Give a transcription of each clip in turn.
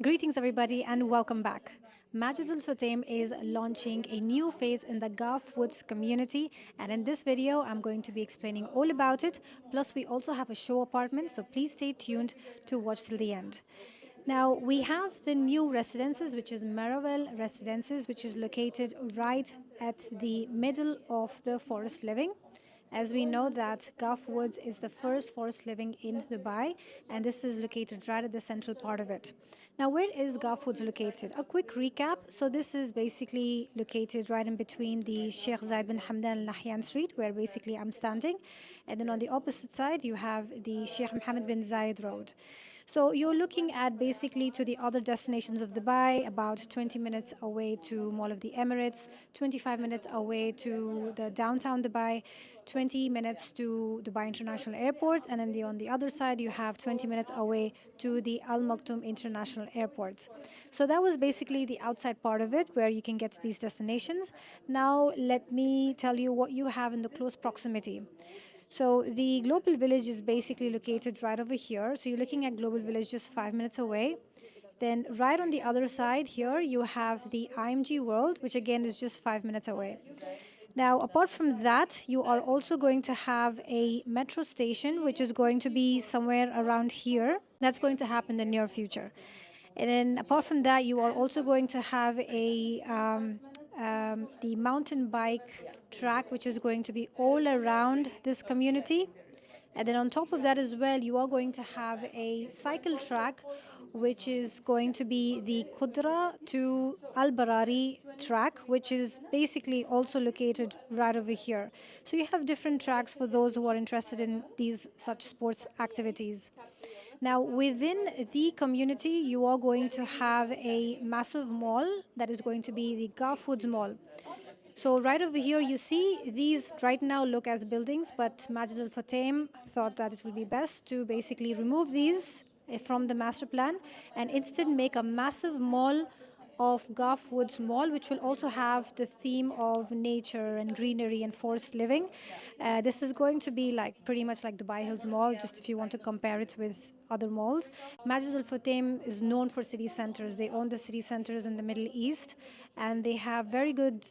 Greetings, everybody, and welcome back. Majid Al Fatem is launching a new phase in the Ghaf Woods community, and in this video, I'm going to be explaining all about it. Plus, we also have a show apartment, so please stay tuned to watch till the end. Now, we have the new residences, which is Maravelle Residences, which is located right at the middle of the forest living. As we know that Ghaf Woods is the first forest living in Dubai, and this is located right at the central part of it. Now, where is Ghaf Woods located? A quick recap. So this is basically located right in between the Sheikh Zayed bin Hamdan Al Nahyan Street, where basically I'm standing. And then on the opposite side, you have the Sheikh Mohammed bin Zayed Road. So you're looking at basically to the other destinations of Dubai, about 20 minutes away to Mall of the Emirates, 25 minutes away to the downtown Dubai, 20 minutes to Dubai International Airport, and then on the other side you have 20 minutes away to the Al Maktoum International Airport. So that was basically the outside part of it where you can get to these destinations. Now let me tell you what you have in the close proximity. So the Global Village is basically located right over here. So you're looking at Global Village just 5 minutes away. Then right on the other side here, you have the IMG World, which again is just 5 minutes away. Now, apart from that, you are also going to have a metro station, which is going to be somewhere around here. That's going to happen in the near future. And then apart from that, you are also going to have the mountain bike track, which is going to be all around this community. And then on top of that as well, you are going to have a cycle track, which is going to be the Qudra to Al Barari track, which is basically also located right over here. So you have different tracks for those who are interested in these such sports activities. Now, within the community, you are going to have a massive mall that is going to be the Ghaf Woods Mall. So right over here, you see these right now look as buildings, but Majid Al Fatem thought that it would be best to basically remove these from the master plan and instead make a massive mall of Ghaf Woods Mall, which will also have the theme of nature and greenery and forest living. This is going to be like pretty much like Dubai Hills Mall, just if you want to compare it with other malls. Majid Al Fatem is known for city centers. They own the city centers in the Middle East, and they have very good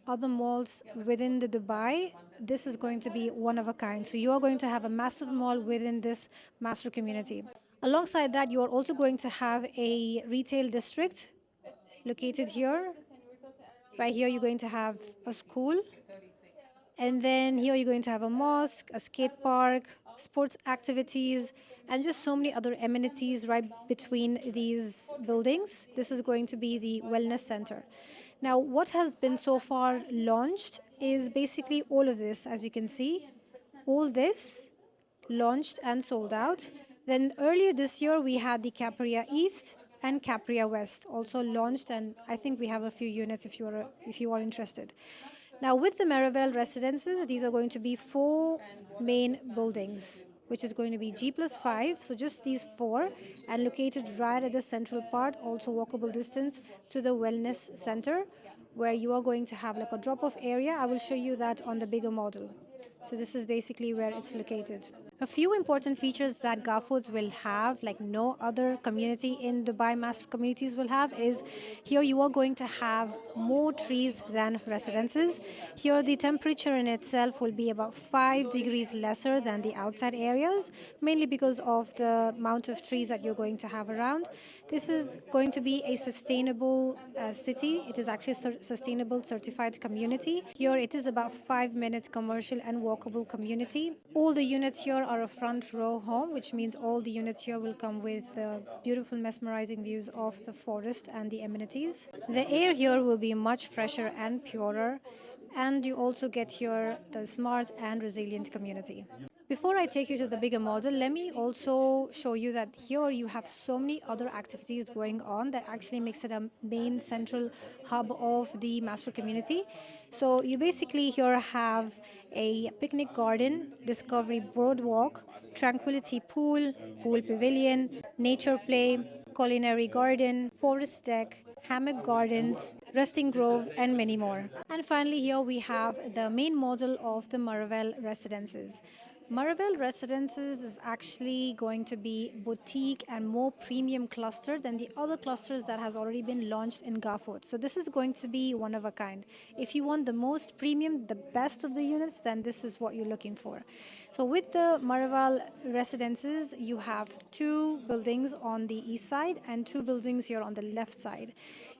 other malls within the Dubai. This is going to be one of a kind. So you are going to have a massive mall within this master community. Alongside that, you are also going to have a retail district located here. Right here, you're going to have a school. And then here you're going to have a mosque, a skate park, sports activities, and just so many other amenities right between these buildings. This is going to be the wellness center. Now, what has been so far launched is basically all of this, as you can see. All this launched and sold out. Then earlier this year, we had the Capria East and Capria West also launched, and I think we have a few units if you are interested. Now, with the Maravelle Residences, these are going to be four main buildings, which is going to be G+5, so just these four, and located right at the central part, also walkable distance to the wellness center, where you are going to have like a drop-off area. I will show you that on the bigger model. So this is basically where it's located. A few important features that Ghaf Woods will have, like no other community in Dubai master communities will have, is here you are going to have more trees than residences. Here the temperature in itself will be about 5 degrees lesser than the outside areas, mainly because of the amount of trees that you're going to have around. This is going to be a sustainable city. It is actually a sustainable certified community. Here it is about 5 minute commercial and walkable community. All the units here are a front row home, which means all the units here will come with beautiful mesmerizing views of the forest and the amenities. The air here will be much fresher and purer, and you also get here the smart and resilient community. Before I take you to the bigger model, let me also show you that here you have so many other activities going on that actually makes it a main central hub of the master community. So you basically here have a picnic garden, discovery boardwalk, tranquility pool, pool pavilion, nature play, culinary garden, forest deck, hammock gardens, resting grove, and many more. And finally, here we have the main model of the Maravelle Residences. Maravelle Residences is actually going to be boutique and more premium cluster than the other clusters that has already been launched in Ghaf Woods. So this is going to be one of a kind. If you want the most premium, the best of the units, then this is what you're looking for. So with the Maravelle Residences, you have two buildings on the east side and two buildings here on the left side.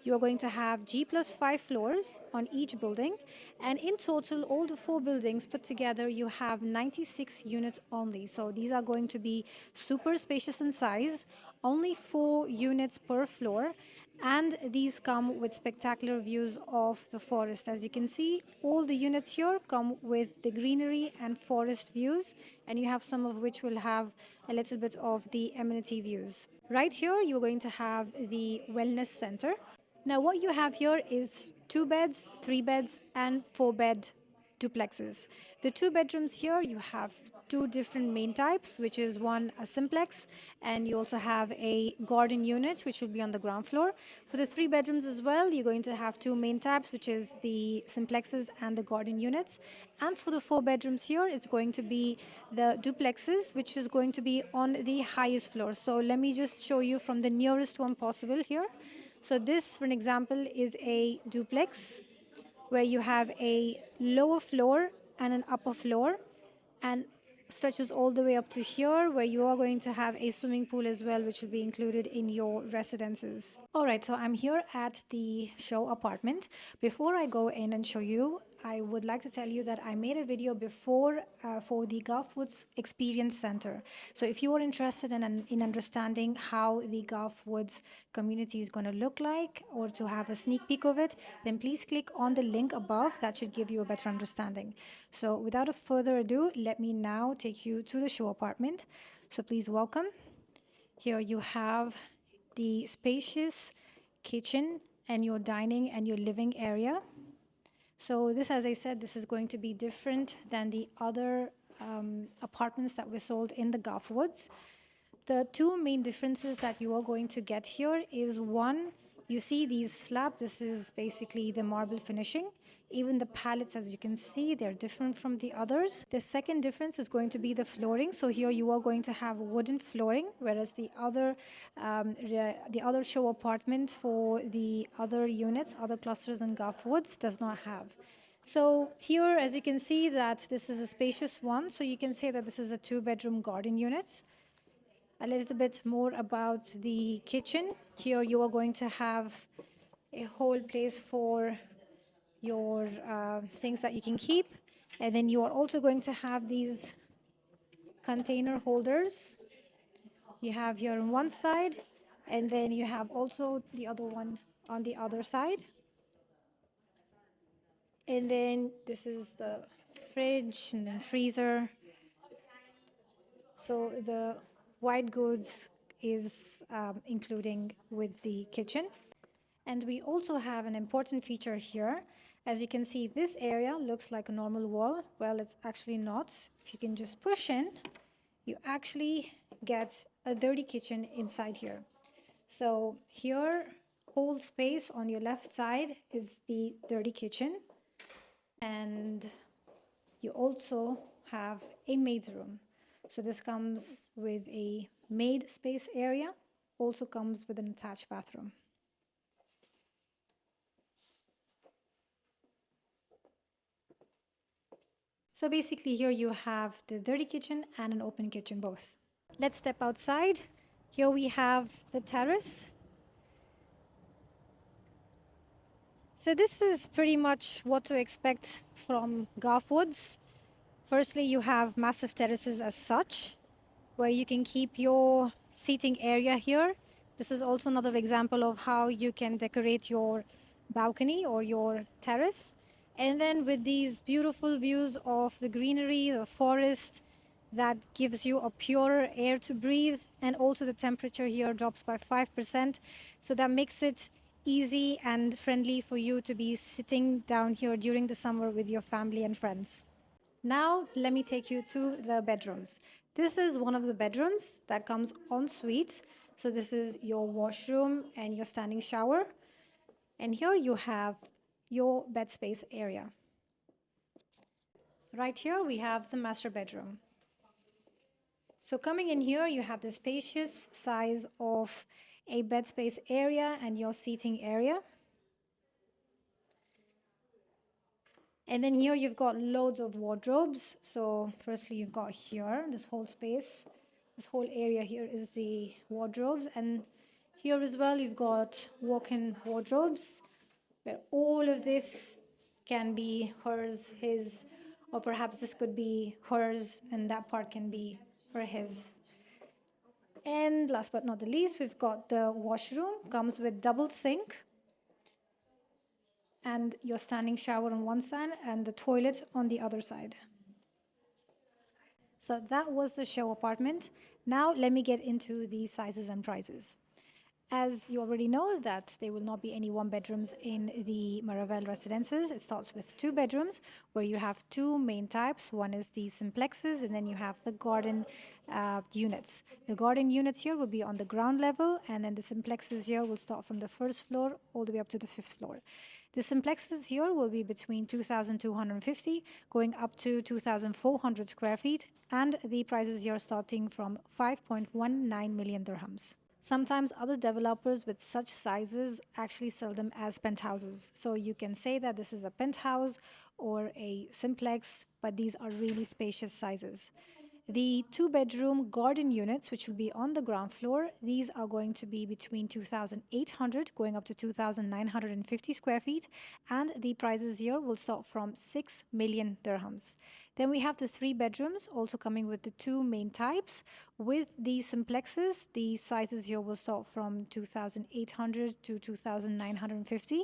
You are going to have G plus 5 floors on each building, and in total, all the four buildings put together, you have 96 units only. So these are going to be super spacious in size, only 4 units per floor, and these come with spectacular views of the forest. As you can see, all the units here come with the greenery and forest views, and you have some of which will have a little bit of the amenity views. Right here, you're going to have the wellness center. Now, what you have here is 2 beds, 3 beds, and 4 bed duplexes. The 2 bedrooms here, you have two different main types, which is one a simplex, and you also have a garden unit, which will be on the ground floor. For the 3 bedrooms as well, you're going to have two main types, which is the simplexes and the garden units. And for the 4 bedrooms here, it's going to be the duplexes, which is going to be on the highest floor. So let me just show you from the nearest one possible here. So this, for an example, is a duplex where you have a lower floor and an upper floor, and stretches all the way up to here, where you are going to have a swimming pool as well, which will be included in your residences. All right, so I'm here at the show apartment. Before I go in and show you, I would like to tell you that I made a video before for the Ghaf Woods Experience Center. So if you are interested in understanding how the Ghaf Woods community is going to look like, or to have a sneak peek of it, then please click on the link above. That should give you a better understanding. So without a further ado, let me now take you to the show apartment. So please welcome. Here you have the spacious kitchen and your dining and your living area. So this, as I said, this is going to be different than the other apartments that were sold in the Ghaf Woods. The two main differences that you are going to get here is, one, you see these slabs, this is basically the marble finishing. Even the pallets, as you can see, they're different from the others. The second difference is going to be the flooring. So here you are going to have wooden flooring, whereas the other show apartment for the other units, other clusters in Ghaf Woods, does not have. So here, as you can see, that this is a spacious one. So you can say that this is a 2-bedroom garden unit. A little bit more about the kitchen. Here you are going to have a whole place for your things that you can keep. And then you are also going to have these container holders. You have here on one side, and then you have also the other one on the other side. And then this is the fridge and then freezer. So the white goods is including with the kitchen. And we also have an important feature here. As you can see, this area looks like a normal wall. Well, it's actually not. If you can just push in, you actually get a dirty kitchen inside here. So here, whole space on your left side is the dirty kitchen. And you also have a maid's room. So this comes with a maid space area, also comes with an attached bathroom. So basically here you have the dirty kitchen and an open kitchen both. Let's step outside. Here we have the terrace. So this is pretty much what to expect from Ghaf Woods. Firstly, you have massive terraces as such, where you can keep your seating area here. This is also another example of how you can decorate your balcony or your terrace. And then with these beautiful views of the greenery, the forest, that gives you a purer air to breathe. And also the temperature here drops by 5%. So that makes it easy and friendly for you to be sitting down here during the summer with your family and friends. Now, let me take you to the bedrooms. This is one of the bedrooms that comes en suite. So this is your washroom and your standing shower. And here you have your bed space area. Right here we have the master bedroom. So coming in here, you have the spacious size of a bed space area and your seating area. And then here you've got loads of wardrobes. So firstly, you've got here, this whole space, this whole area here is the wardrobes. And here as well, you've got walk-in wardrobes, where all of this can be hers, his, or perhaps this could be hers and that part can be for his. And last but not the least, we've got the washroom, comes with double sink and your standing shower on one side and the toilet on the other side. So that was the show apartment. Now let me get into the sizes and prices. As you already know that there will not be any one bedrooms in the Maravelle Residences. It starts with 2 bedrooms where you have 2 main types. One is the simplexes and then you have the garden units. The garden units here will be on the ground level and then the simplexes here will start from the 1st floor all the way up to the 5th floor. The simplexes here will be between 2,250 going up to 2,400 square feet and the prices here starting from 5.19 million dirhams. Sometimes other developers with such sizes actually sell them as penthouses. So you can say that this is a penthouse or a simplex, but these are really spacious sizes. The 2-bedroom garden units, which will be on the ground floor, these are going to be between 2,800 going up to 2,950 square feet, and the prices here will start from 6 million dirhams. Then we have the 3 bedrooms, also coming with the 2 main types. With the simplexes, the sizes here will start from 2,800 to 2,950.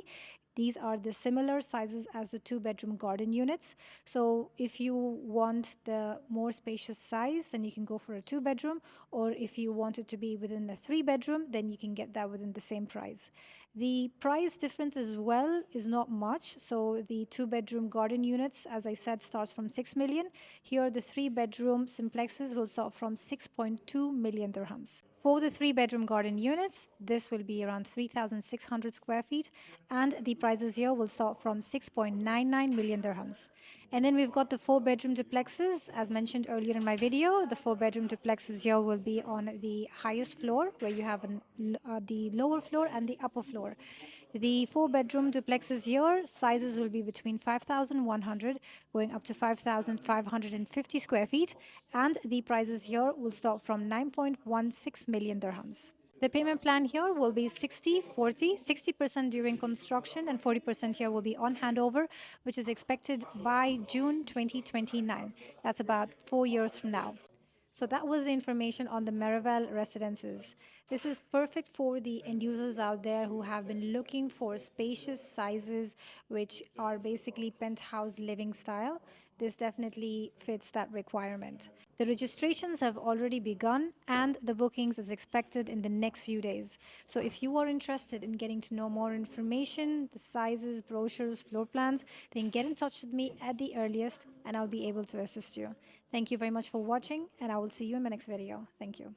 These are the similar sizes as the 2-bedroom garden units. So if you want the more spacious size, then you can go for a 2-bedroom. Or if you want it to be within the 3-bedroom, then you can get that within the same price. The price difference as well is not much. So the 2-bedroom garden units, as I said, starts from 6 million. Here, the 3-bedroom simplexes will start from 6.2 million dirhams. For the 3-bedroom garden units, this will be around 3,600 square feet, and the prices here will start from 6.99 million dirhams. And then we've got the 4-bedroom duplexes. As mentioned earlier in my video, the 4-bedroom duplexes here will be on the highest floor, where you have the lower floor and the upper floor. The 4-bedroom duplexes here, sizes will be between 5,100 going up to 5,550 square feet, and the prices here will start from 9.16 million dirhams. The payment plan here will be 60-40, 60% during construction and 40% here will be on handover, which is expected by June 2029. That's about 4 years from now. So that was the information on the Maravel Residences. This is perfect for the end users out there who have been looking for spacious sizes, which are basically penthouse living style. This definitely fits that requirement. The registrations have already begun and the bookings is expected in the next few days. So if you are interested in getting to know more information, the sizes, brochures, floor plans, then get in touch with me at the earliest and I'll be able to assist you. Thank you very much for watching and I will see you in my next video. Thank you.